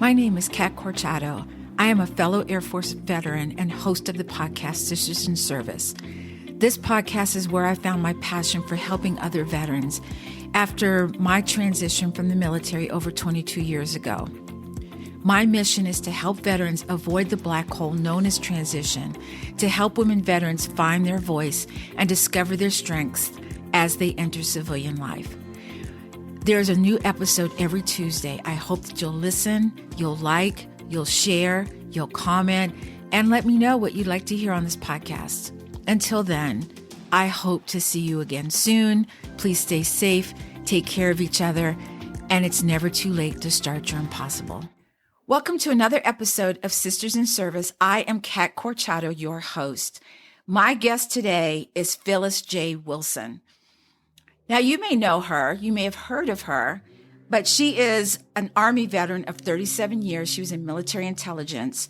My name is Kat Corchado. I am a fellow Air Force veteran and host of the podcast Sisters in Service. This podcast is where I found my passion for helping other veterans after my transition from the military over 22 years ago. My mission is to help veterans avoid the black hole known as transition, to help women veterans find their voice and discover their strengths as they enter civilian life. There's a new episode every Tuesday. I hope that you'll listen, you'll like, you'll share, you'll comment, and let me know what you'd like to hear on this podcast. Until then, I hope to see you again soon. Please stay safe, take care of each other, and it's never too late to start your impossible. Welcome to another episode of Sisters in Service. I am Kat Corchado, your host. My guest today is Phyllis J. Wilson. Now, you may know her, you may have heard of her, but she is an Army veteran of 37 years. She was in military intelligence.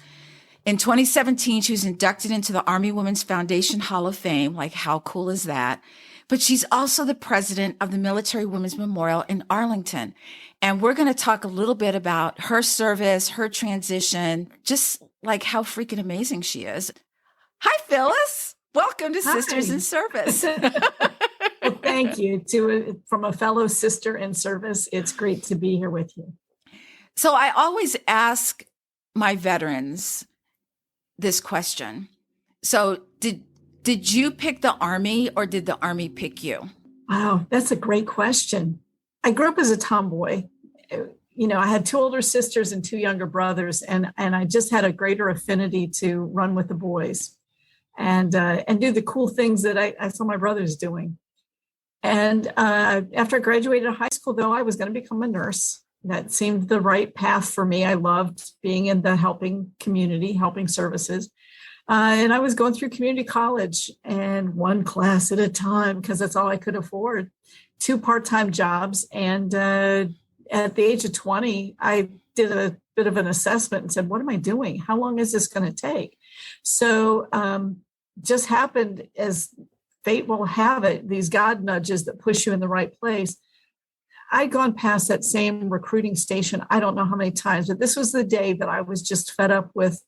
In 2017, she was inducted into the Army Women's Foundation Hall of Fame. Like, how cool is that? But she's also the president of the Military Women's Memorial in Arlington. And we're going to talk a little bit about her service, her transition, just like how freaking amazing she is. Hi, Phyllis. Welcome to Sisters in Service. Well, thank you. From a fellow sister in service, it's great to be here with you. So I always ask my veterans this question. So did you pick the Army or did the Army pick you? Wow, that's a great question. I grew up as a tomboy. You know, I had two older sisters and two younger brothers, and I just had a greater affinity to run with the boys and do the cool things that I saw my brothers doing. And after I graduated high school, though, I was going to become a nurse. That seemed the right path for me. I loved being in the helping community, helping services. And I was going through community college and one class at a time because that's all I could afford, 2 part-time jobs. And at the age of 20, I did a bit of an assessment and said, what am I doing? How long is this going to take? So just happened, as fate will have it, these God nudges that push you in the right place. I'd gone past that same recruiting station, I don't know how many times, but this was the day that I was just fed up with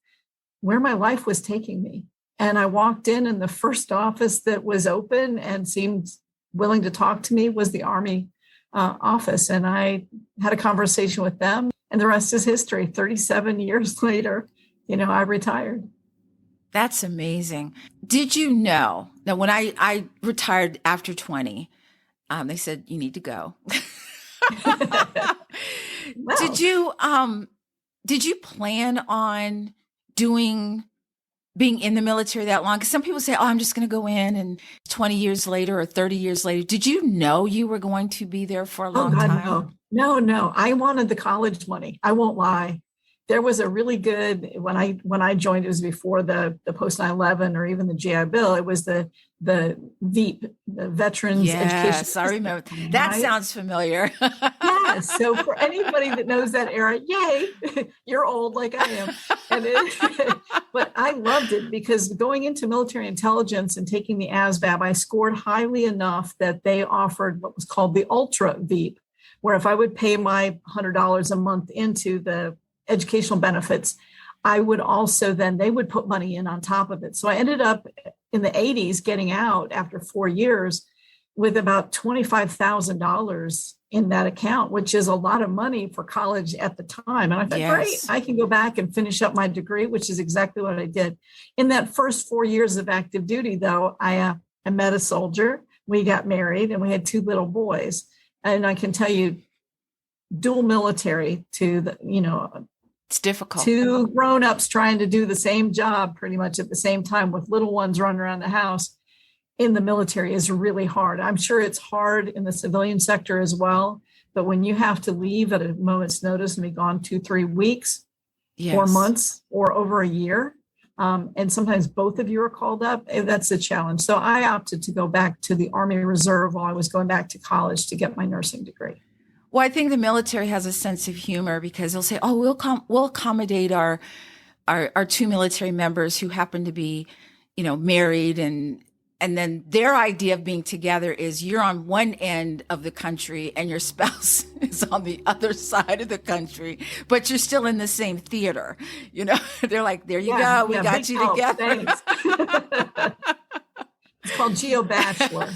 where my life was taking me. And I walked in, and the first office that was open and seemed willing to talk to me was the Army office. And I had a conversation with them, and the rest is history. 37 years later, I retired. That's amazing. Did you know that when I retired after 20, they said, you need to go. Well, Did you plan on being in the military that long? Because some people say, I'm just going to go in, and 20 years later or 30 years later. Did you know you were going to be there for a long time? No. I wanted the college money. I won't lie. There was a really good, when I joined, it was before the post 9/11 or even the GI Bill. It was the VEEP, the Veterans Education. Yes, I remember. That sounds familiar. Yes. So for anybody that knows that era, yay, you're old like I am. But I loved it because going into military intelligence and taking the ASVAB, I scored highly enough that they offered what was called the Ultra VEEP, where if I would pay my $100 a month into the educational benefits, I would also they would put money in on top of it. So I ended up in the 80s getting out after 4 years with about $25,000 in that account, which is a lot of money for college at the time. And I thought, Great, I can go back and finish up my degree, which is exactly what I did. In that first 4 years of active duty, though, I met a soldier. We got married and we had 2 little boys. And I can tell you, dual military it's difficult. 2 grown-ups trying to do the same job pretty much at the same time with little ones running around the house in the military is really hard. I'm sure it's hard in the civilian sector as well. But when you have to leave at a moment's notice and be gone 2-3 weeks, 4 months, or over a year, and sometimes both of you are called up, that's a challenge. So I opted to go back to the Army Reserve while I was going back to college to get my nursing degree. Well, I think the military has a sense of humor because they'll say, we'll accommodate our 2 military members who happen to be, married and And then their idea of being together is you're on one end of the country and your spouse is on the other side of the country, but you're still in the same theater. They're like, there you go. We got you together. It's called Geo Bachelor.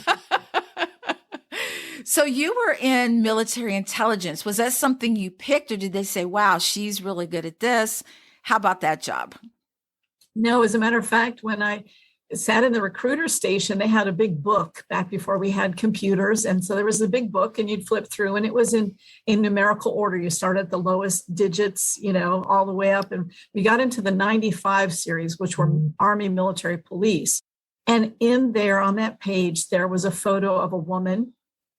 So you were in military intelligence. Was that something you picked, or did they say, wow, she's really good at this? How about that job? No, as a matter of fact, when I sat in the recruiter station, they had a big book back before we had computers. And so there was a big book and you'd flip through, and it was in numerical order. You start at the lowest digits, all the way up. And we got into the 95 series, which were Army military police. And in there on that page, there was a photo of a woman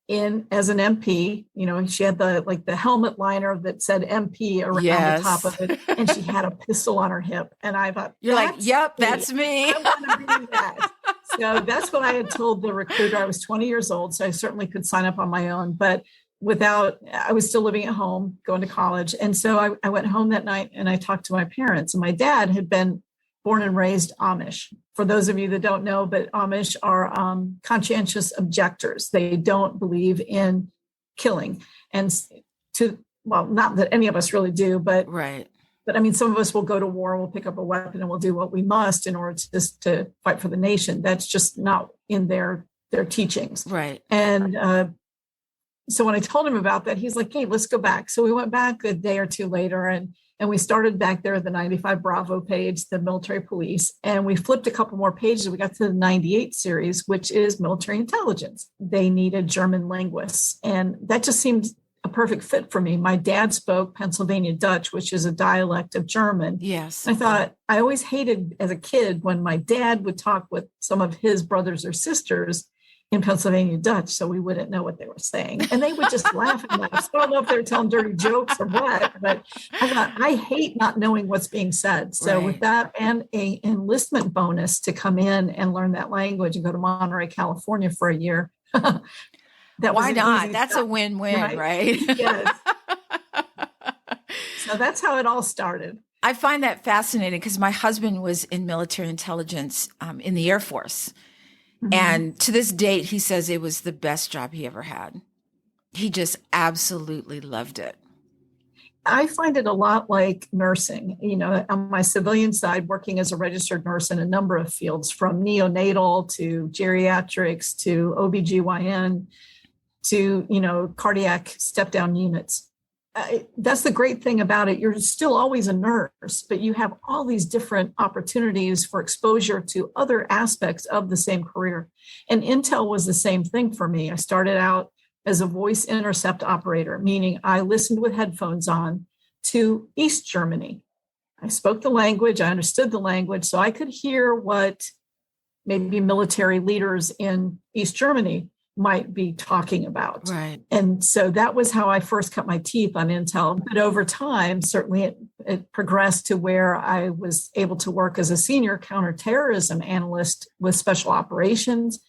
as an MP. She had the helmet liner that said MP around the top of it, and she had a pistol on her hip. And I thought, you're like, yep, that's me. I want to be that. So that's what I had told the recruiter. I was 20 years old, so I certainly could sign up on my own, but I was still living at home, going to college. And so I went home that night and I talked to my parents, and my dad had been born and raised Amish. For those of you that don't know, but Amish are conscientious objectors. They don't believe in killing. And not that any of us really do, but right. But I mean, some of us will go to war, we'll pick up a weapon, and we'll do what we must in order to fight for the nation. That's just not in their teachings. Right. And so when I told him about that, he's like, hey, let's go back. So we went back a day or two later, and we started back there at the 95 Bravo page, the military police, and we flipped a couple more pages. We got to the 98 series, which is military intelligence. They needed German linguists, and that just seemed a perfect fit for me. My dad spoke Pennsylvania Dutch, which is a dialect of German. Yes. I thought, I always hated as a kid when my dad would talk with some of his brothers or sisters in Pennsylvania Dutch, so we wouldn't know what they were saying. And they would just laugh and laugh. So I don't know if they were telling dirty jokes or what, but I thought, I hate not knowing what's being said. So with that and an enlistment bonus to come in and learn that language and go to Monterey, California for a year. Why not? That's a win-win, right? Yes. So that's how it all started. I find that fascinating because my husband was in military intelligence in the Air Force. Mm-hmm. And to this date, he says it was the best job he ever had. He just absolutely loved it. I find it a lot like nursing, on my civilian side, working as a registered nurse in a number of fields, from neonatal to geriatrics to OBGYN to, cardiac step-down units. That's the great thing about it. You're still always a nurse, but you have all these different opportunities for exposure to other aspects of the same career. And Intel was the same thing for me. I started out as a voice intercept operator, meaning I listened with headphones on to East Germany. I spoke the language, I understood the language, so I could hear what maybe military leaders in East Germany might be talking about. Right. And so that was how I first cut my teeth on Intel. But over time, certainly it progressed to where I was able to work as a senior counterterrorism analyst with special operations,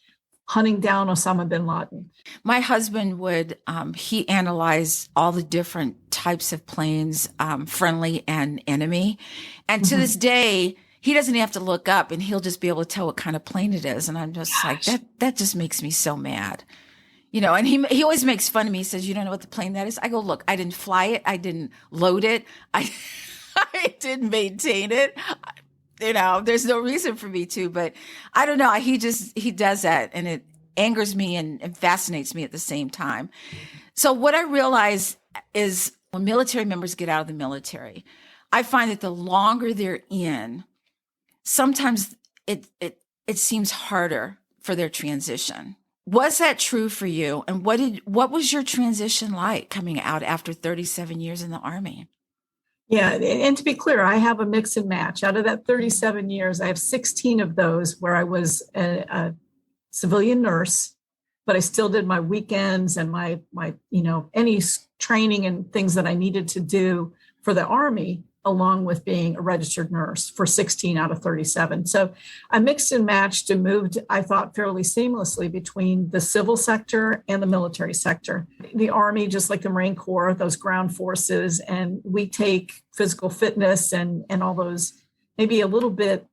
hunting down Osama bin Laden. My husband would, he analyzed all the different types of planes, friendly and enemy. And to this day, he doesn't have to look up and he'll just be able to tell what kind of plane it is. And I'm just like, that just makes me so mad. And he always makes fun of me. He says, you don't know what the plane that is? I go, look, I didn't fly it. I didn't load it. I didn't maintain it. There's no reason for me to, but I don't know. He does that, and it angers me and fascinates me at the same time. So what I realize is when military members get out of the military, I find that the longer they're in, sometimes it seems harder for their transition. Was that true for you? And what was your transition like coming out after 37 years in the Army? Yeah. And to be clear, I have a mix and match. Out of that 37 years, I have 16 of those where I was a civilian nurse, but I still did my weekends and my any training and things that I needed to do for the Army, along with being a registered nurse for 16 out of 37. So I mixed and matched and moved, I thought, fairly seamlessly between the civil sector and the military sector. The Army, just like the Marine Corps, those ground forces, and we take physical fitness and all those, maybe a little bit,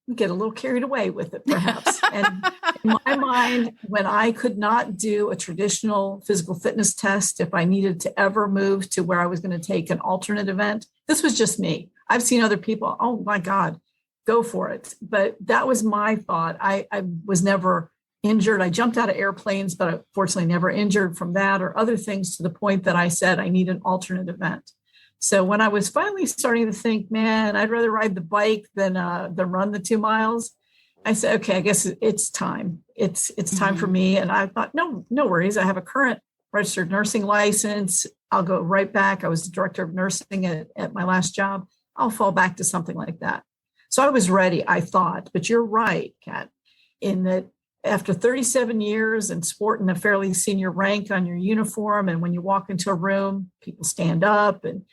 we get a little carried away with it, perhaps. And in my mind, when I could not do a traditional physical fitness test, if I needed to ever move to where I was going to take an alternate event, this was just me. I've seen other people, oh my God, go for it. But that was my thought. I was never injured. I jumped out of airplanes, but I fortunately never injured from that or other things to the point that I said I need an alternate event. So when I was finally starting to think, man, I'd rather ride the bike than run the 2 miles, I said, okay, I guess it's time. It's time for me. And I thought, no worries. I have a current registered nursing license. I'll go right back. I was the director of nursing at my last job. I'll fall back to something like that. So I was ready, I thought. But you're right, Kat, in that after 37 years and sporting a fairly senior rank on your uniform, and when you walk into a room, people stand up, and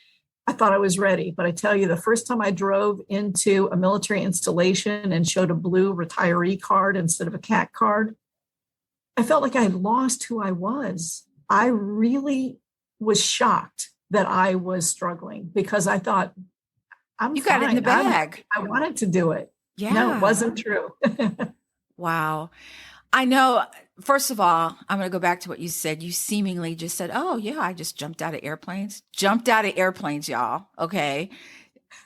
I thought I was ready. But I tell you, the first time I drove into a military installation and showed a blue retiree card instead of a CAT card, I felt like I had lost who I was. I really was shocked that I was struggling because I thought, you got it in the bag. I wanted to do it. Yeah. No, it wasn't true. Wow. I know. First of all, I'm going to go back to what you said. You seemingly just said, oh, yeah, I just jumped out of airplanes. Jumped out of airplanes, y'all. Okay.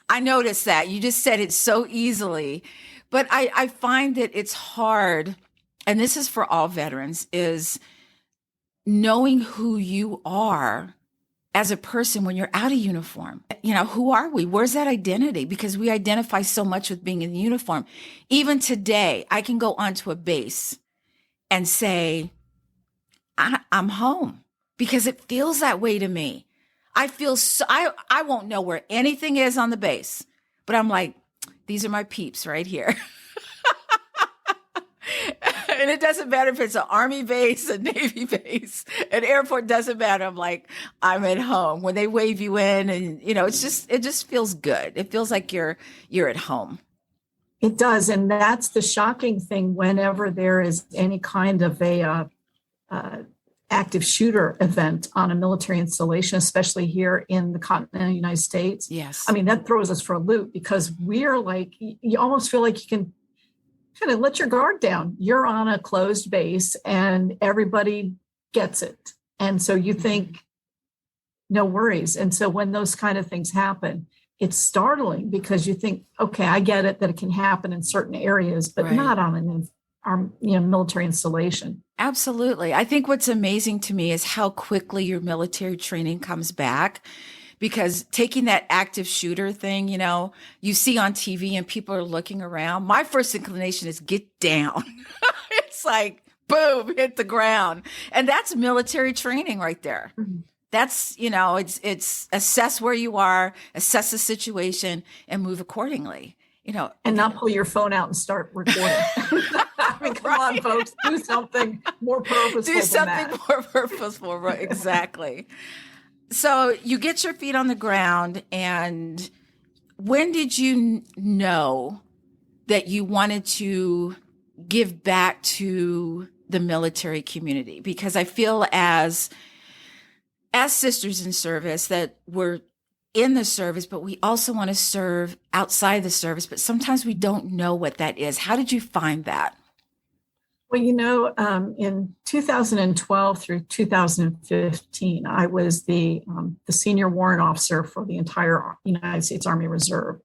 I noticed that. You just said it so easily. But I find that it's hard, and this is for all veterans, is knowing who you are as a person when you're out of uniform. You know, who are we? Where's that identity? Because we identify so much with being in the uniform. Even today, I can go onto a base and say, I'm home, because it feels that way to me. I feel so, I won't know where anything is on the base, but I'm like, these are my peeps right here. And it doesn't matter if it's an Army base, a Navy base, an airport, doesn't matter. I'm like, I'm at home. When they wave you in, and you know, it just feels good. It feels like you're at home. It does. And that's the shocking thing whenever there is any kind of a active shooter event on a military installation, especially here in the continental United States. Yes. I mean, that throws us for a loop because we're like, you almost feel like you can kind of let your guard down. You're on a closed base and everybody gets it. And so you think, no worries. And so when those kind of things happen, it's startling because you think, okay, I get it that it can happen in certain areas, but right. not on an military installation. Absolutely. I think what's amazing to me is how quickly your military training comes back. Because taking that active shooter thing, you know, you see on TV and people are looking around. My first inclination is get down. It's like, boom, hit the ground. And that's military training right there. Mm-hmm. That's, you know, it's assess where you are, assess the situation, and move accordingly. You know, and not pull your phone out and start recording. I mean, come on, folks, do something more purposeful. Do something more purposeful. Exactly. So you get your feet on the ground, and when did you know that you wanted to give back to the military community? Because I feel as sisters in service that we're in the service, but we also want to serve outside the service, but sometimes we don't know what that is. How did you find that? Well, you know, in 2012 through 2015, I was the senior warrant officer for the entire United States Army Reserve.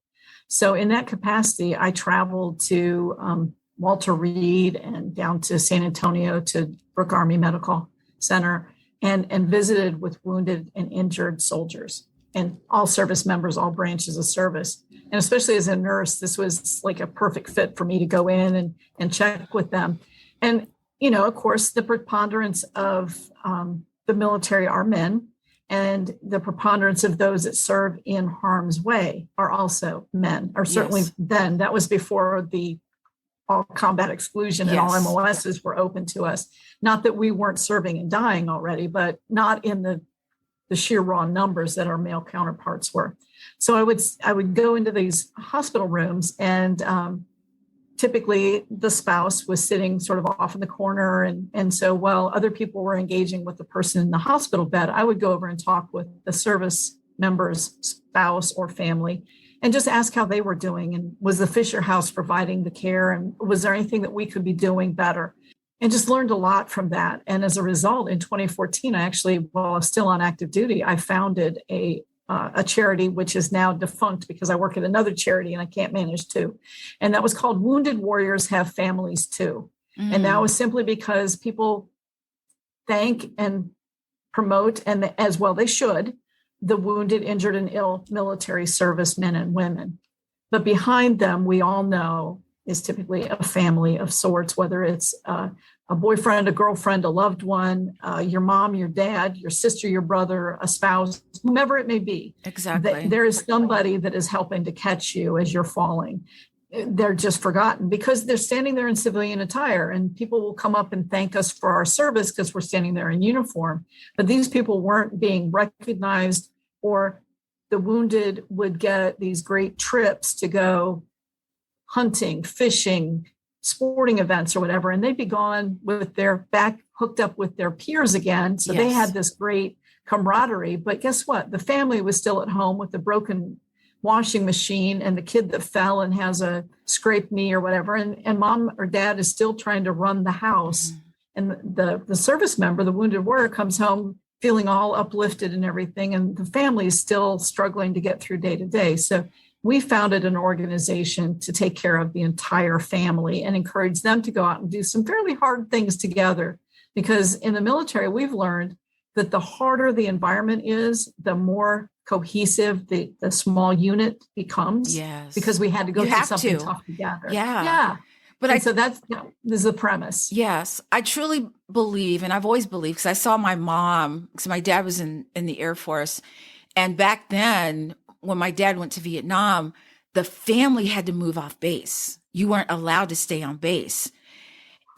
So in that capacity, I traveled to Walter Reed and down to San Antonio to Brooke Army Medical Center and visited with wounded and injured soldiers and all service members, all branches of service. And especially as a nurse, this was like a perfect fit for me to go in and check with them. And, you know, of course, the preponderance of the military are men, and the preponderance of those that serve in harm's way are also men, or certainly yes. Then. That was before the all combat exclusion and yes. all MOSs were open to us. Not that we weren't serving and dying already, but not in the sheer raw numbers that our male counterparts were. So I would go into these hospital rooms, and typically the spouse was sitting sort of off in the corner. And so while other people were engaging with the person in the hospital bed, I would go over and talk with the service member's spouse or family. and just ask how they were doing. And was the Fisher House providing the care? And was there anything that we could be doing better? And just learned a lot from that. And as a result, in 2014, I actually, while I was still on active duty, I founded a charity, which is now defunct because I work at another charity and I can't manage two. And that was called Wounded Warriors Have Families Too. And that was simply because people thank and promote, and as well they should, the wounded, injured, and ill military servicemen and women. But behind them, we all know, is typically a family of sorts, whether it's a boyfriend, a girlfriend, a loved one, your mom, your dad, your sister, your brother, a spouse, whomever it may be. Exactly. There is somebody that is helping to catch you as you're falling. They're just forgotten because they're standing there in civilian attire, and people will come up and thank us for our service because we're standing there in uniform. But these people weren't being recognized, or the wounded would get these great trips to go hunting, fishing, sporting events or whatever, and they'd be gone with their back hooked up with their peers again. So they had this great camaraderie. But guess what? The family was still at home with the broken washing machine and the kid that fell and has a scraped knee or whatever. And mom or dad is still trying to run the house. And the service member, the wounded warrior, comes home feeling all uplifted and everything. And the family is still struggling to get through day to day. So we founded an organization to take care of the entire family and encourage them to go out and do some fairly hard things together. Because in the military, we've learned that the harder the environment is, the more cohesive the small unit becomes. Yes. Because we had to go through something tough together. Yeah. But so that's this is the premise. Yes. I truly believe, and I've always believed, because I saw my mom, because my dad was in the Air Force. And back then, when my dad went to Vietnam, the family had to move off base. You weren't allowed to stay on base.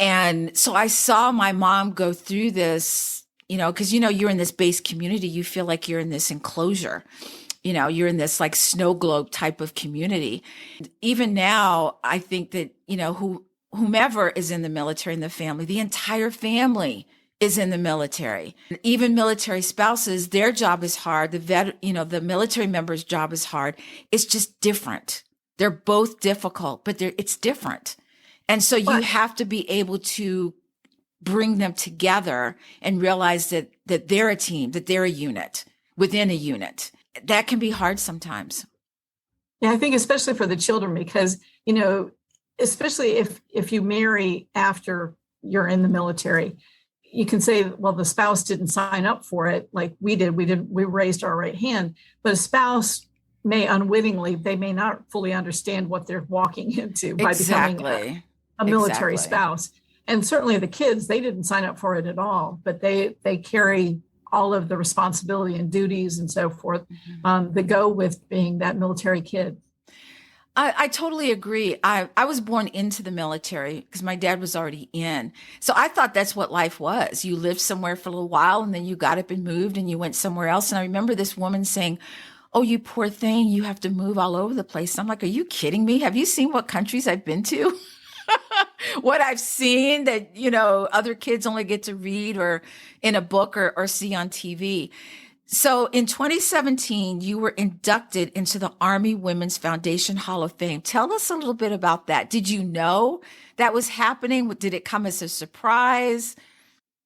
And so I saw my mom go through this, because, you're in this base community, you feel like you're in this enclosure, you're in this like snow globe type of community. Even now, I think that, whomever is in the military in the family, the entire family is in the military. Even military spouses, their job is hard. The military member's job is hard. It's just different. They're both difficult, but it's different. And so you have to be able to bring them together and realize that they're a team, that they're a unit within a unit. That can be hard sometimes. Yeah, I think especially for the children, because, especially if you marry after you're in the military, you can say, well, the spouse didn't sign up for it like we did. We raised our right hand. But a spouse may unwittingly, they may not fully understand what they're walking into by becoming a military spouse. And certainly the kids, they didn't sign up for it at all, but they carry all of the responsibility and duties and so forth that go with being that military kid. I totally agree. I was born into the military because my dad was already in. So I thought that's what life was. You lived somewhere for a little while and then you got up and moved and you went somewhere else. And I remember this woman saying, "Oh, you poor thing, you have to move all over the place." And I'm like, "Are you kidding me? Have you seen what countries I've been to?" What I've seen that, other kids only get to read or in a book or see on TV. So in 2017, you were inducted into the Army Women's Foundation Hall of Fame. Tell us a little bit about that. Did you know that was happening? Did it come as a surprise?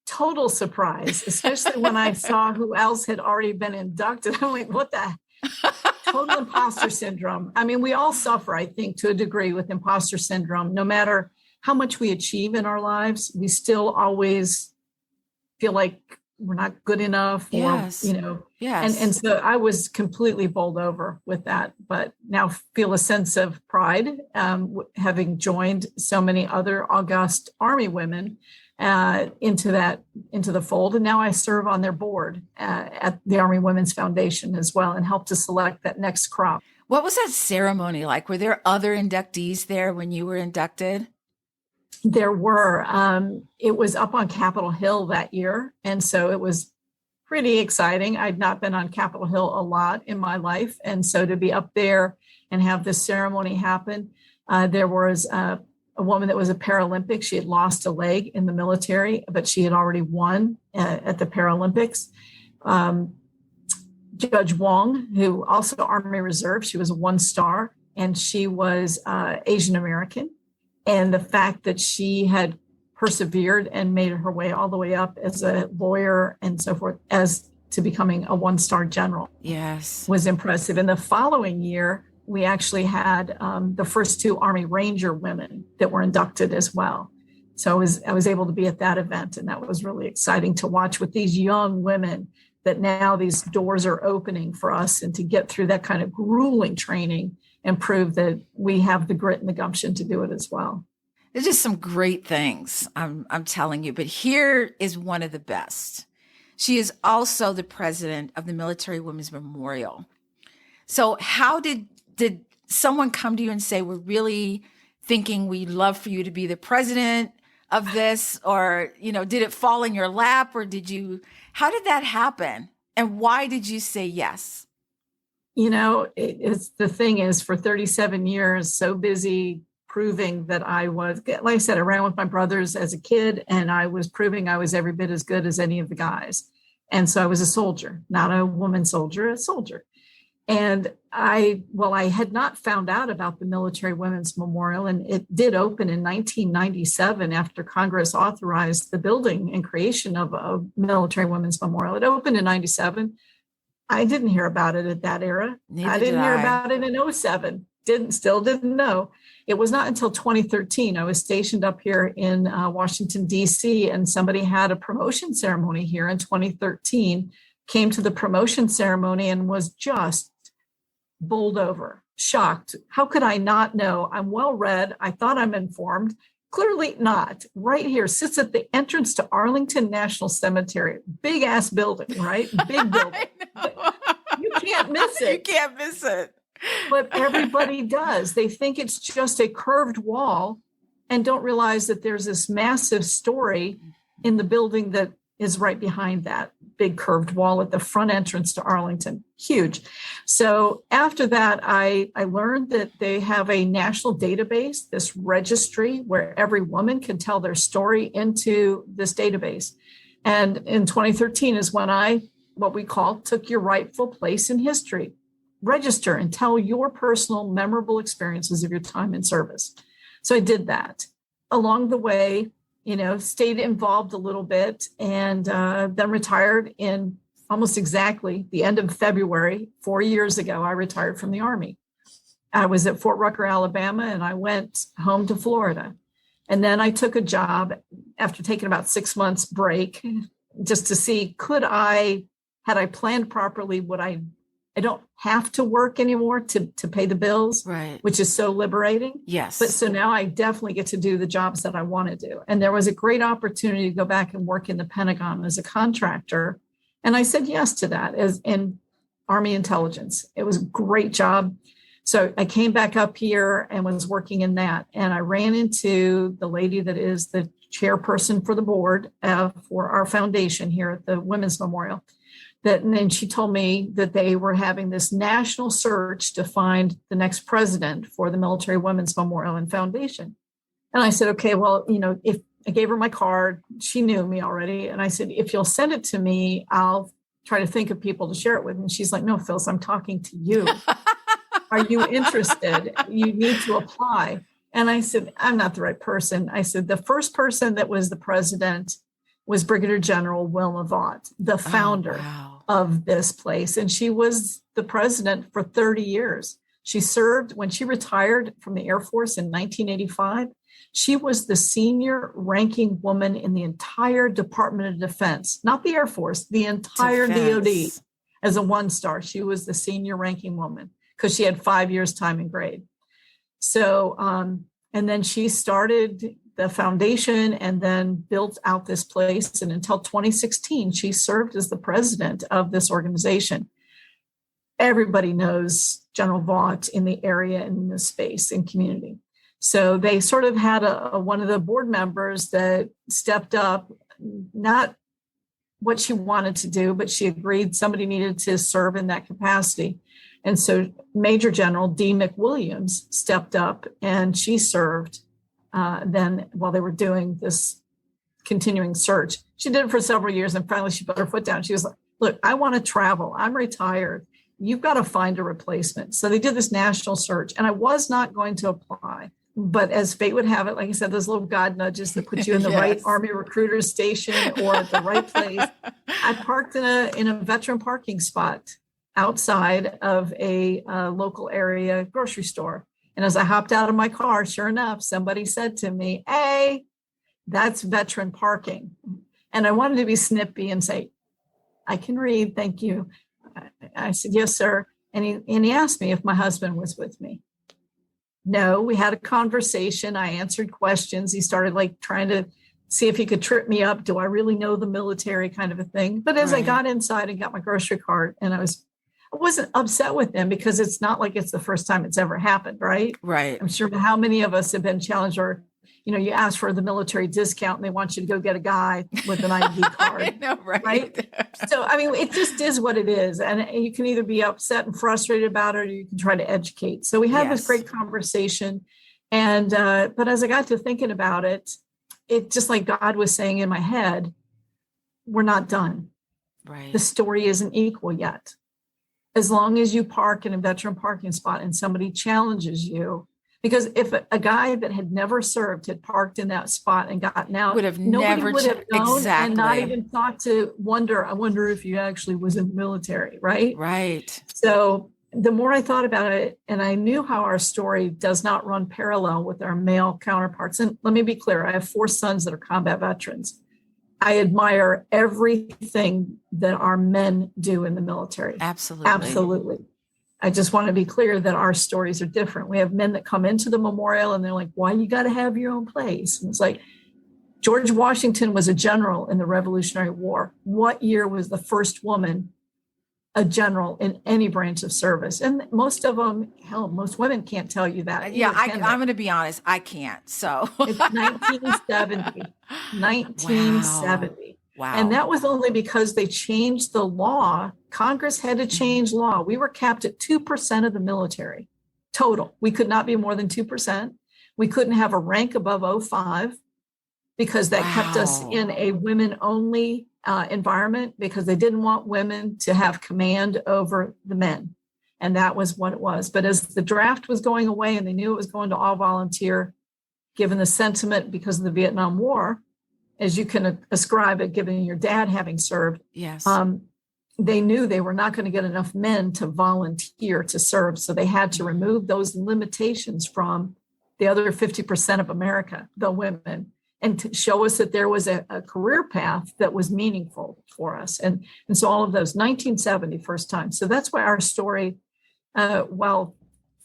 Total surprise, especially when I saw who else had already been inducted. I'm like, what the total imposter syndrome. I mean, we all suffer, I think, to a degree with imposter syndrome. No matter how much we achieve in our lives, we still always feel like we're not good enough. Yes. Yes. And so I was completely bowled over with that, but now feel a sense of pride, having joined so many other august Army women into the fold. And now I serve on their board at the Army Women's Foundation as well and help to select that next crop. What was that ceremony like? Were there other inductees there when you were inducted? There were. It was up on Capitol Hill that year. And so it was pretty exciting. I'd not been on Capitol Hill a lot in my life. And so to be up there and have this ceremony happen, there was a woman that was a Paralympic. She had lost a leg in the military, but she had already won at the Paralympics. Judge Wong, who also Army Reserve. She was a 1-star, and she was Asian American. And the fact that she had persevered and made her way all the way up as a lawyer and so forth, as to becoming a 1-star general, yes, was impressive. And the following year, we actually had the first 2 Army Ranger women that were inducted as well. So I was able to be at that event, and that was really exciting to watch with these young women, that now these doors are opening for us, and to get through that kind of grueling training and prove that we have the grit and the gumption to do it as well. There's just some great things, I'm telling you, but here is one of the best. She is also the president of the Military Women's Memorial. So how did someone come to you and say, we're really thinking we'd love for you to be the president of this? Or, did it fall in your lap, or how did that happen? And why did you say yes? It's the thing is, for 37 years, so busy proving that I was, like I said, I ran with my brothers as a kid, and I was proving I was every bit as good as any of the guys. And so I was a soldier, not a woman soldier, a soldier. And I had not found out about the Military Women's Memorial, and it did open in 1997 after Congress authorized the building and creation of a Military Women's Memorial. It opened in 97. I didn't hear about it at that era. I didn't hear about it in 07. Still didn't know. It was not until 2013. I was stationed up here in Washington, D.C., and somebody had a promotion ceremony here in 2013, came to the promotion ceremony and was just bowled over, shocked. How could I not know? I'm well read. I thought I'm informed. Clearly not. Right here, sits at the entrance to Arlington National Cemetery. Big ass building, right? Big building. You can't miss it. You can't miss it. But everybody does. They think it's just a curved wall and don't realize that there's this massive story in the building that is right behind that big curved wall at the front entrance to Arlington. Huge. So after that, I learned that they have a national database, this registry where every woman can tell their story into this database. And in 2013 is when what we call, took your rightful place in history. Register and tell your personal memorable experiences of your time in service. So I did that. Along the way, stayed involved a little bit, and then retired in almost exactly the end of February. 4 years ago, I retired from the Army. I was at Fort Rucker, Alabama, and I went home to Florida. And then I took a job after taking about 6 months break, just to see, had I planned properly, I don't have to work anymore to pay the bills, right? Which is so liberating. Yes. But so now I definitely get to do the jobs that I want to do. And there was a great opportunity to go back and work in the Pentagon as a contractor. And I said yes to that as in Army intelligence. It was a great job. So I came back up here and was working in that. And I ran into the lady that is the chairperson for the board for our foundation here at the Women's Memorial. And then she told me that they were having this national search to find the next president for the Military Women's Memorial and Foundation. And I said, okay, well, if I gave her my card, she knew me already. And I said, if you'll send it to me, I'll try to think of people to share it with. And she's like, no, Phyllis, I'm talking to you. Are you interested? You need to apply. And I said, I'm not the right person. I said, the first person that was the president was Brigadier General Wilma Vaught, the founder of this place. And she was the president for 30 years. She served when she retired from the Air Force in 1985. She was the senior ranking woman in the entire Department of Defense, not the Air Force, the entire DOD. As a 1-star. She was the senior ranking woman because she had 5 years time and grade. So, and then she started the foundation and then built out this place. And until 2016, she served as the president of this organization. Everybody knows General Vaught in the area and in the space and community. So they sort of had one of the board members that stepped up, not what she wanted to do, but she agreed somebody needed to serve in that capacity. And so Major General D. McWilliams stepped up and she served then while they were doing this continuing search. She did it for several years and finally she put her foot down. She was like, look, I want to travel. I'm retired. You've got to find a replacement. So they did this national search, and I was not going to apply. But as fate would have it, like I said, those little God nudges that put you in the right Army recruiter station or at the right place. I parked in a veteran parking spot outside of a local area grocery store. And as I hopped out of my car, sure enough, somebody said to me, "Hey, that's veteran parking." And I wanted to be snippy and say, "I can read, thank you." I said, "Yes, sir." And he asked me if my husband was with me. No, we had a conversation. I answered questions. He started like trying to see if he could trip me up. Do I really know the military, kind of a thing? But as I got inside and got my grocery cart, and I wasn't upset with him, because it's not like it's the first time it's ever happened, right? Right. I'm sure how many of us have been challenged, or, you ask for the military discount and they want you to go get a guy with an ID card. I know, right? So, I mean, it just is what it is. And you can either be upset and frustrated about it, or you can try to educate. So we had this great conversation. And, but as I got to thinking about it, it just like God was saying in my head, we're not done. Right. The story isn't equal yet. As long as you park in a veteran parking spot and somebody challenges you, because if a guy that had never served had parked in that spot and gotten out, nobody would have known and not even thought to I wonder if you actually was in the military, right? Right. So the more I thought about it, and I knew how our story does not run parallel with our male counterparts. And let me be clear, I have 4 sons that are combat veterans. I admire everything that our men do in the military. Absolutely. Absolutely. I just want to be clear that our stories are different. We have men that come into the memorial and they're like, "Why you got to have your own place?" And it's like, George Washington was a general in the Revolutionary War. What year was the first woman a general in any branch of service? And most of them, most women can't tell you that. Yeah, I'm going to be honest. I can't. So it's 1970. 1970. Wow. And that was only because they changed the law. Congress had to change law. We were capped at 2% of the military total. We could not be more than 2%. We couldn't have a rank above 05, because that kept us in a women-only environment, because they didn't want women to have command over the men. And that was what it was. But as the draft was going away and they knew it was going to all volunteer, given the sentiment because of the Vietnam War, as you can ascribe it, given your dad having served, they knew they were not going to get enough men to volunteer to serve. So they had to remove those limitations from the other 50% of America, the women, and to show us that there was a career path that was meaningful for us. And so all of those, 1970, first time. So that's why our story, while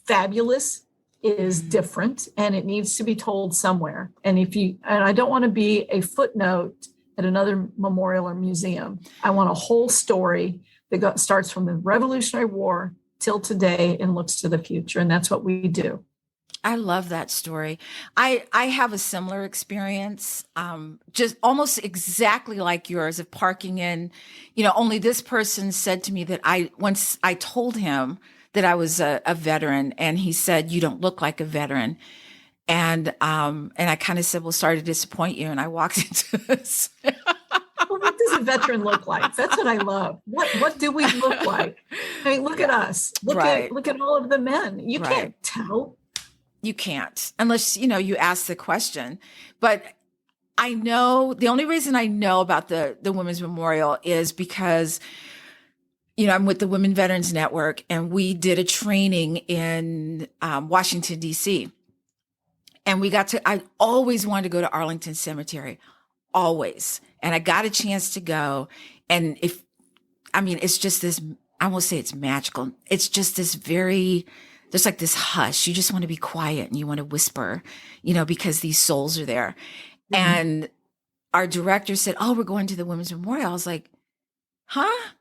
fabulous, is different, and it needs to be told somewhere. And I don't want to be a footnote at another memorial or museum. I want a whole story that starts from the Revolutionary War till today and looks to the future. And that's what we do. I love that story. I have a similar experience, just almost exactly like yours, of parking in, only this person said to me that once I told him that I was a veteran, and he said, "You don't look like a veteran." And I kind of said, "Well, sorry to disappoint you." And I walked into this. Well, what does a veteran look like? That's what I love. What do we look like? I mean, look at us. Look at all of the men. You can't tell. You can't, unless, you ask the question. But I know the only reason I know about the Women's Memorial is because, I'm with the Women Veterans Network, and we did a training in Washington, D.C. And I always wanted to go to Arlington Cemetery, always. And I got a chance to go. And it's just this, I won't say it's magical. It's just this there's like this hush. You just want to be quiet and you want to whisper, because these souls are there. Mm-hmm. And our director said, "Oh, we're going to the Women's Memorial." I was like, "Huh?"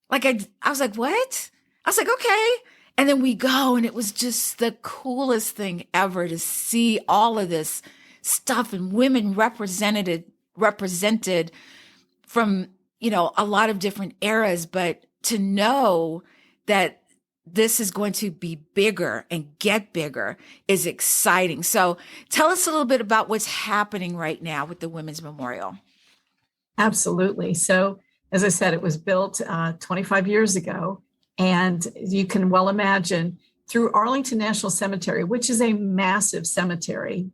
Like I was like, "What?" I was like, "Okay." And then we go, and it was just the coolest thing ever to see all of this stuff, and women represented from, a lot of different eras, but to know that this is going to be bigger and get bigger is exciting. So tell us a little bit about what's happening right now with the Women's Memorial. Absolutely. So As I said, it was built 25 years ago. And you can well imagine through Arlington National Cemetery, which is a massive cemetery,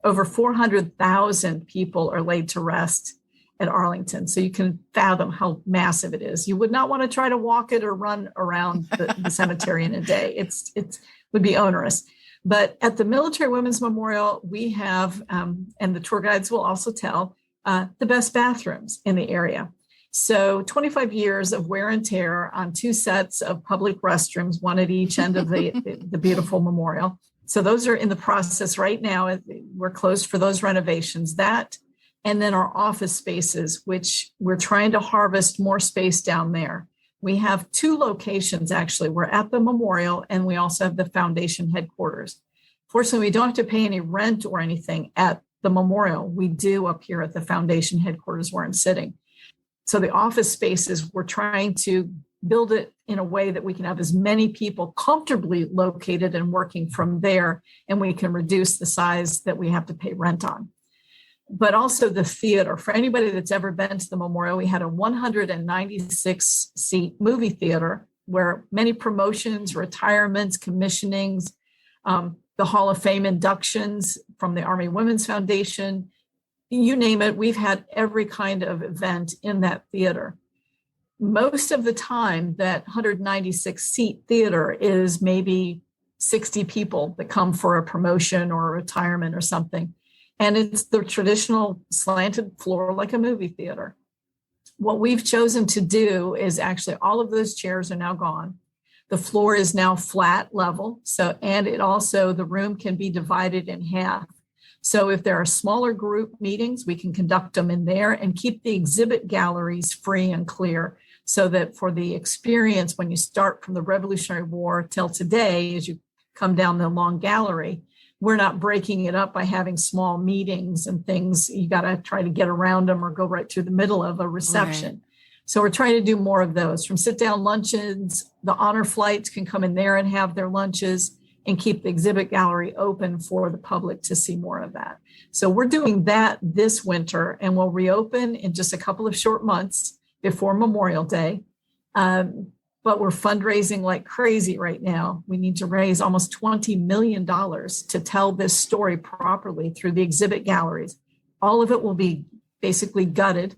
over 400,000 people are laid to rest at Arlington. So you can fathom how massive it is. You would not want to try to walk it or run around the cemetery in a day. It would be onerous. But at the Military Women's Memorial, we have, and the tour guides will also tell, the best bathrooms in the area. So 25 years of wear and tear on 2 sets of public restrooms, one at each end of the beautiful memorial. So those are in the process right now. We're closed for those renovations. That, and then our office spaces, which we're trying to harvest more space down there. We have 2 locations, actually. We're at the memorial, and we also have the foundation headquarters. Fortunately, we don't have to pay any rent or anything at the memorial. We do up here at the foundation headquarters where I'm sitting. So the office spaces, we're trying to build it in a way that we can have as many people comfortably located and working from there, and we can reduce the size that we have to pay rent on. But also the theater. For anybody that's ever been to the memorial, we had a 196-seat movie theater where many promotions, retirements, commissionings, the Hall of Fame inductions from the Army Women's Foundation, you name it, we've had every kind of event in that theater. Most of the time, that 196-seat theater is maybe 60 people that come for a promotion or a retirement or something. And it's the traditional slanted floor like a movie theater. What we've chosen to do is actually all of those chairs are now gone. The floor is now flat level. So, and it also, the room can be divided in half. So if there are smaller group meetings, we can conduct them in there and keep the exhibit galleries free and clear so that for the experience, when you start from the Revolutionary War till today, as you come down the long gallery, we're not breaking it up by having small meetings and things. You got to try to get around them or go right through the middle of a reception. Right. So we're trying to do more of those. From sit-down luncheons, the honor flights can come in there and have their lunches and keep the exhibit gallery open for the public to see more of that. So we're doing that this winter, and we'll reopen in just a couple of short months before Memorial Day. But we're fundraising like crazy right now. We need to raise almost $20 million to tell this story properly through the exhibit galleries. All of it will be basically gutted.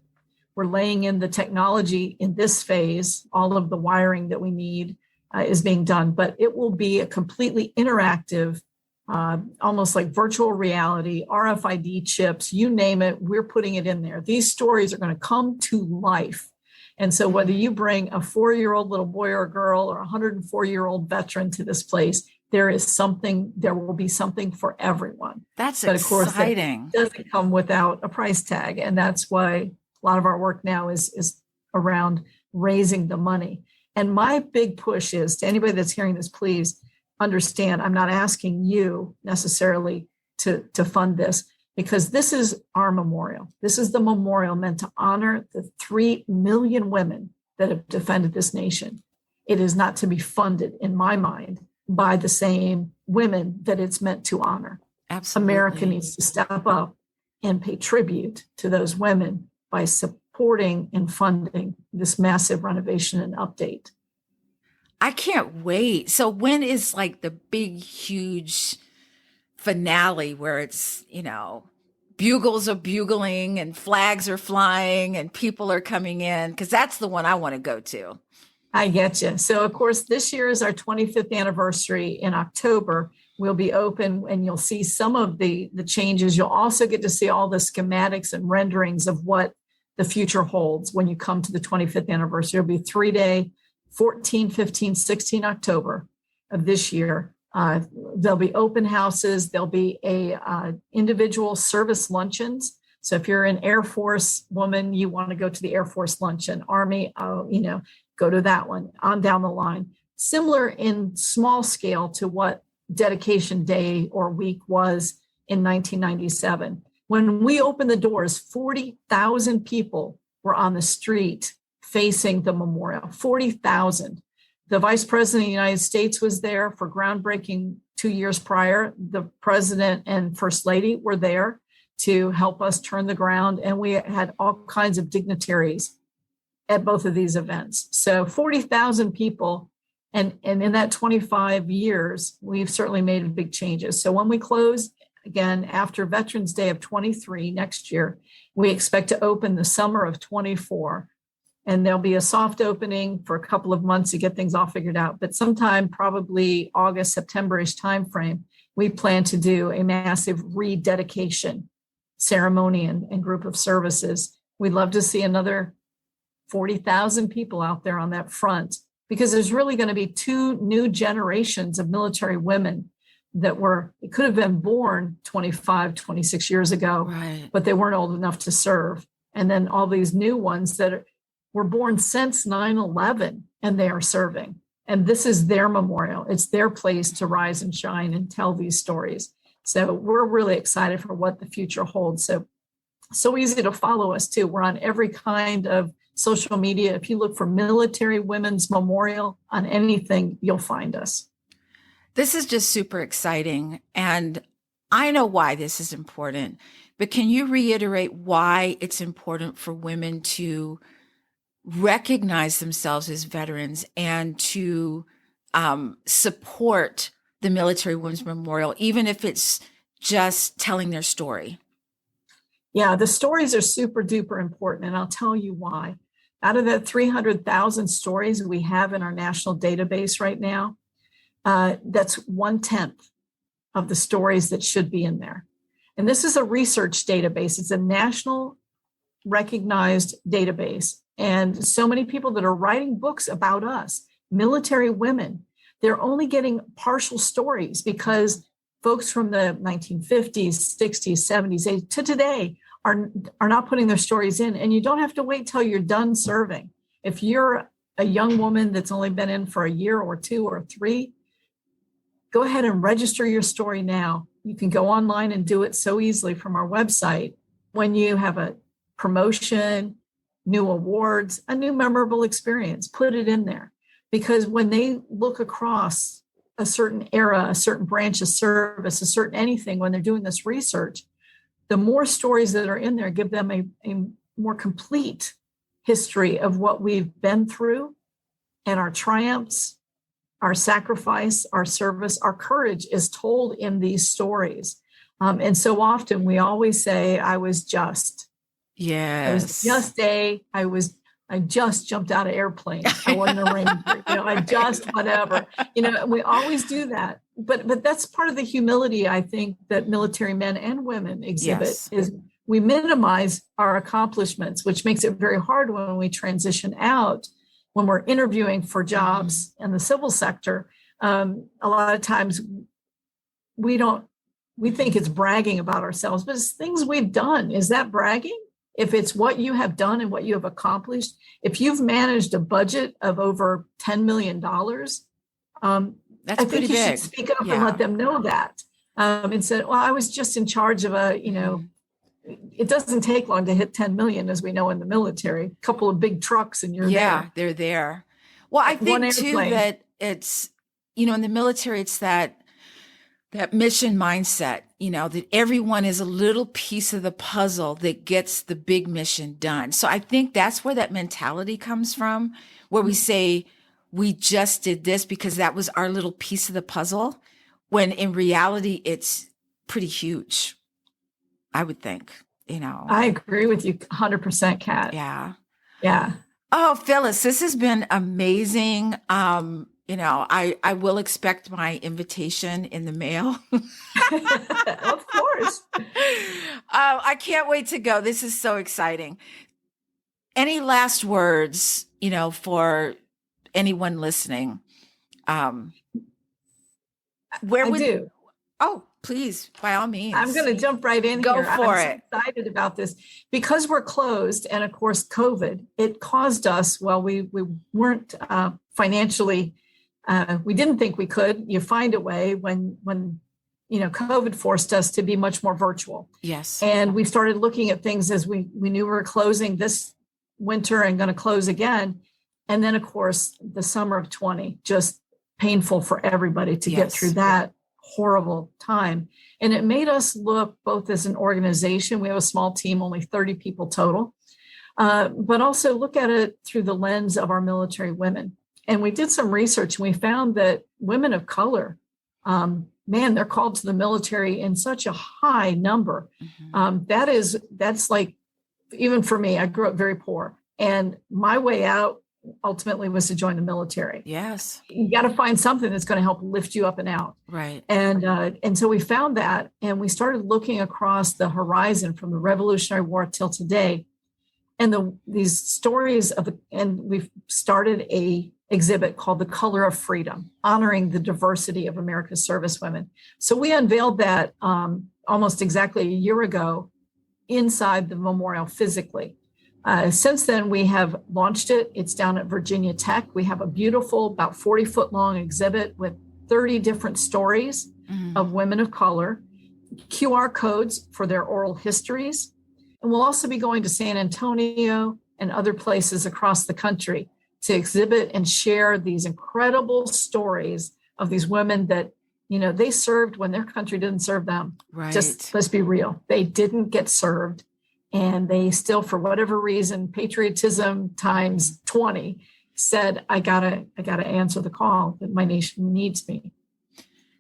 We're laying in the technology in this phase. All of the wiring that we need is being done, but it will be a completely interactive, almost like virtual reality, RFID chips, you name it, we're putting it in there. These stories are going to come to life. And so whether you bring a 4-year-old little boy or girl or a 104-year-old veteran to this place, there will be something for everyone. That's but exciting. Of course, it doesn't come without a price tag. And that's why a lot of our work now is around raising the money. And my big push is to anybody that's hearing this, please understand, I'm not asking you necessarily to fund this, because this is our memorial. This is the memorial meant to honor the 3 million women that have defended this nation. It is not to be funded, in my mind, by the same women that it's meant to honor. Absolutely. America needs to step up and pay tribute to those women by supporting and funding this massive renovation and update. I can't wait. So when is like the big, huge finale where it's, bugles are bugling and flags are flying and people are coming in? Because that's the one I want to go to. I get you. So, of course, this year is our 25th anniversary in October. We'll be open and you'll see some of the changes. You'll also get to see all the schematics and renderings of what the future holds when you come to the 25th anniversary. It'll be 3-day, 14, 15, 16 October of this year. There'll be open houses. There'll be individual service luncheons. So if you're an Air Force woman, you want to go to the Air Force luncheon, Army, go to that one on down the line. Similar in small scale to what Dedication Day or week was in 1997. When we opened the doors, 40,000 people were on the street facing the memorial, 40,000. The Vice President of the United States was there for groundbreaking 2 years prior. The President and First Lady were there to help us turn the ground. And we had all kinds of dignitaries at both of these events. So 40,000 people. And in that 25 years, we've certainly made big changes. So when we close, again, after Veterans Day of 23 next year, we expect to open the summer of 24. And there'll be a soft opening for a couple of months to get things all figured out. But sometime probably August, September-ish timeframe, we plan to do a massive rededication ceremony and group of services. We'd love to see another 40,000 people out there on that front, because there's really going to be two new generations of military women that it could have been born 25, 26 years ago, right, but they weren't old enough to serve. And then all these new ones that were born since 9/11 and they are serving. And this is their memorial. It's their place to rise and shine and tell these stories. So we're really excited for what the future holds. So easy to follow us too. We're on every kind of social media. If you look for Military Women's Memorial on anything, you'll find us. This is just super exciting. And I know why this is important, but can you reiterate why it's important for women to recognize themselves as veterans and to support the Military Women's Memorial, even if it's just telling their story? Yeah, the stories are super duper important, and I'll tell you why. Out of the 300,000 stories we have in our national database right now, that's 1/10 of the stories that should be in there. And this is a research database. It's a national recognized database. And so many people that are writing books about us, military women, they're only getting partial stories because folks from the 1950s, 60s, 70s, 80s to today are not putting their stories in. And you don't have to wait till you're done serving. If you're a young woman that's only been in for a year or two or three, go ahead and register your story now. You can go online and do it so easily from our website. When you have a promotion, new awards, a new memorable experience, put it in there. Because when they look across a certain era, a certain branch of service, a certain anything, when they're doing this research, the more stories that are in there give them a more complete history of what we've been through and our triumphs, our sacrifice, our service, our courage is told in these stories. And so often we always say, I was just. Yes. I was just I just jumped out of airplane. I wasn't a Ranger. I just whatever. We always do that. But that's part of the humility, I think, that military men and women exhibit. Yes. Is we minimize our accomplishments, which makes it very hard when we transition out, when we're interviewing for jobs in the civil sector. A lot of times we think it's bragging about ourselves, but it's things we've done. Is that bragging? If it's what you have done and what you have accomplished, if you've managed a budget of over $10 million, that's I think you should speak up and let them know that. And say, well, I was just in charge of it doesn't take long to hit 10 million, as we know in the military, a couple of big trucks and you're there. Yeah, they're there. Well, I think too that it's, in the military, it's that mission mindset, that everyone is a little piece of the puzzle that gets the big mission done. So I think that's where that mentality comes from, where we say, we just did this because that was our little piece of the puzzle, when in reality, it's pretty huge, I would think, I agree with you 100%, Kat. Yeah. Yeah. Oh, Phyllis, this has been amazing. I will expect my invitation in the mail. Of course. I can't wait to go. This is so exciting. Any last words, for anyone listening? Do. Oh, please, by all means. I'm going to jump right in Go here. for I'm so excited about this because we're closed. And of course, COVID, it caused us, we weren't financially, we didn't think we could. You find a way when COVID forced us to be much more virtual. Yes. And we started looking at things as we knew we were closing this winter and going to close again. And then, of course, the summer of 20, just painful for everybody to get through that horrible time. And it made us look both as an organization. We have a small team, only 30 people total. but also look at it through the lens of our military women. And we did some research and we found that women of color, they're called to the military in such a high number. That's like, even for me, I grew up very poor. And my way out ultimately was to join the military. Yes. You got to find something that's going to help lift you up and out. Right. And so we found that, and we started looking across the horizon from the Revolutionary War till today. And these stories and we've started a exhibit called The Color of Freedom, honoring the diversity of America's servicewomen. So we unveiled that almost exactly a year ago inside the memorial physically. Since then, we have launched it. It's down at Virginia Tech. We have a beautiful, about 40-foot long exhibit with 30 different stories of women of color, QR codes for their oral histories. And we'll also be going to San Antonio and other places across the country to exhibit and share these incredible stories of these women that, they served when their country didn't serve them. Right. Just let's be real. They didn't get served. And they still, for whatever reason, patriotism times 20, said, I gotta answer the call that my nation needs me.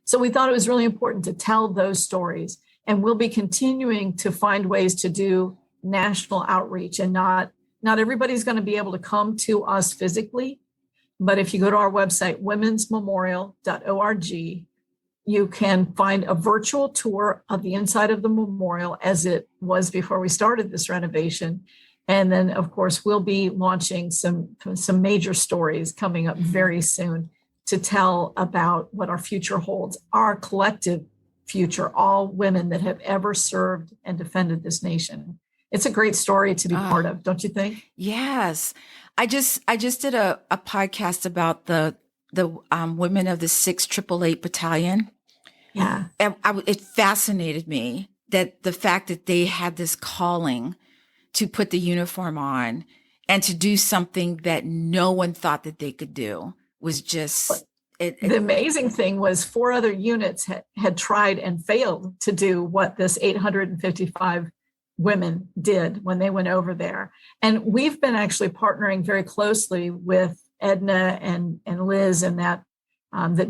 So we thought it was really important to tell those stories. And we'll be continuing to find ways to do national outreach. And not everybody's going to be able to come to us physically. But if you go to our website, womensmemorial.org, you can find a virtual tour of the inside of the memorial as it was before we started this renovation. And then, of course, we'll be launching some major stories coming up very soon to tell about what our future holds, our collective future, all women that have ever served and defended this nation. It's a great story to be part of, don't you think? Yes. I just did a podcast about the women of the 688 Battalion. Yeah. And it fascinated me that the fact that they had this calling to put the uniform on and to do something that no one thought that they could do was just... The amazing thing was 4 other units had tried and failed to do what this 855 women did when they went over there. And we've been actually partnering very closely with Edna and Liz and that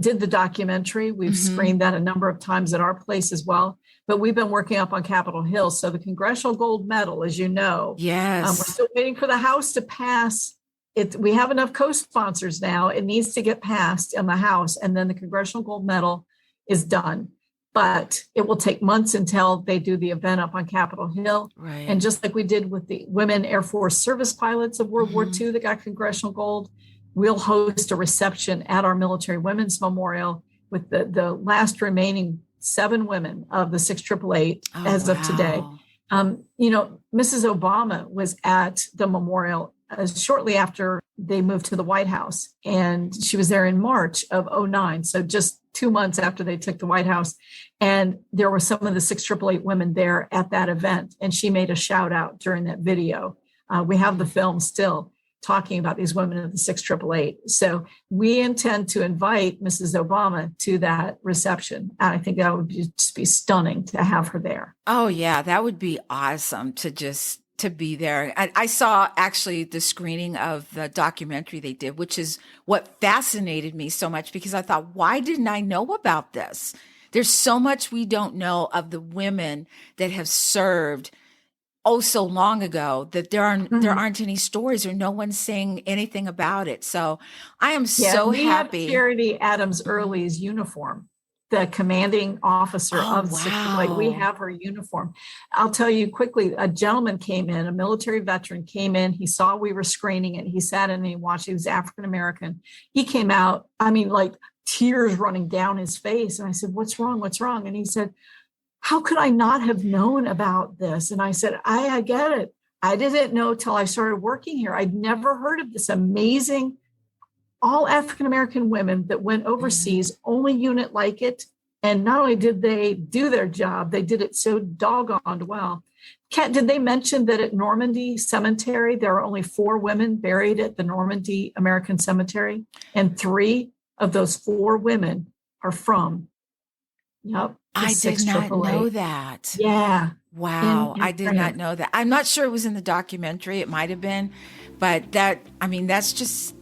did the documentary. We've screened that a number of times at our place as well. But we've been working up on Capitol Hill. So the Congressional Gold Medal, as you know, yes, we're still waiting for the House to pass it. We have enough co-sponsors now. It needs to get passed in the House, and then the Congressional Gold Medal is done. But it will take months until they do the event up on Capitol Hill. Right. And just like we did with the women Air Force service pilots of World War II that got Congressional Gold, we'll host a reception at our Military Women's Memorial with the last remaining 7 women of the 6888 as of today. Mrs. Obama was at the memorial shortly after they moved to the White House, and she was there in March of 2009. So just 2 months after they took the White House, and there were some of the 6888 women there at that event, and she made a shout out during that video. We have the film still talking about these women of the 6888. So we intend to invite Mrs. Obama to that reception. And I think that would just be stunning to have her there. Oh yeah, that would be awesome to be there. I saw actually the screening of the documentary they did, which is what fascinated me so much, because I thought, why didn't I know about this? There's so much we don't know of the women that have served so long ago that there aren't any stories, or no one's saying anything about it. So I am so happy. Have Charity Adams Early's uniform, the commanding officer of the 6888. We have her uniform. I'll tell you quickly, a gentleman came in, a military veteran came in. He saw we were screening it. He sat in and he watched. He was African-American. He came out, like tears running down his face. And I said, what's wrong? What's wrong? And he said, how could I not have known about this? And I said, I get it. I didn't know till I started working here. I'd never heard of this amazing, all African-American women that went overseas, only unit like it. And not only did they do their job, they did it so doggone well. Did they mention that at Normandy Cemetery, there are only 4 women buried at the Normandy American Cemetery? And 3 of those 4 women are from Yep. I did not know that. Yeah. Wow. I did not know that. I'm not sure it was in the documentary. It might have been, but that's just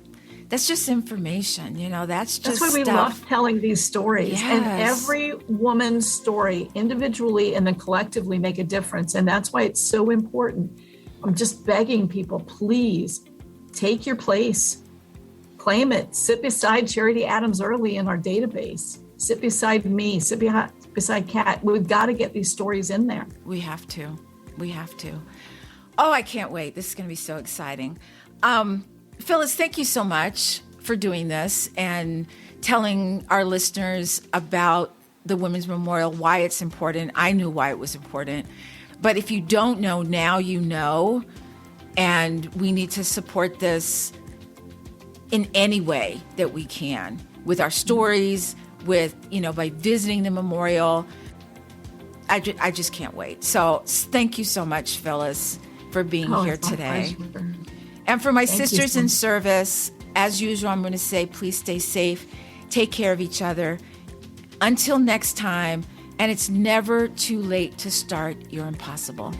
information, that's why we love telling these stories. Yes. And every woman's story individually and then collectively make a difference. And that's why it's so important. I'm just begging people, please take your place, claim it, sit beside Charity Adams Early in our database, sit beside me, sit beside Kat. We've got to get these stories in there. We have to. Oh, I can't wait. This is going to be so exciting. Phyllis, thank you so much for doing this and telling our listeners about the Women's Memorial, why it's important. I knew why it was important. But if you don't know, now you know. And we need to support this in any way that we can, with our stories, by visiting the memorial. I just can't wait. So thank you so much, Phyllis, for being here today. And for my sisters in service, as usual, I'm going to say, please stay safe, take care of each other. Until next time, and it's never too late to start your impossible.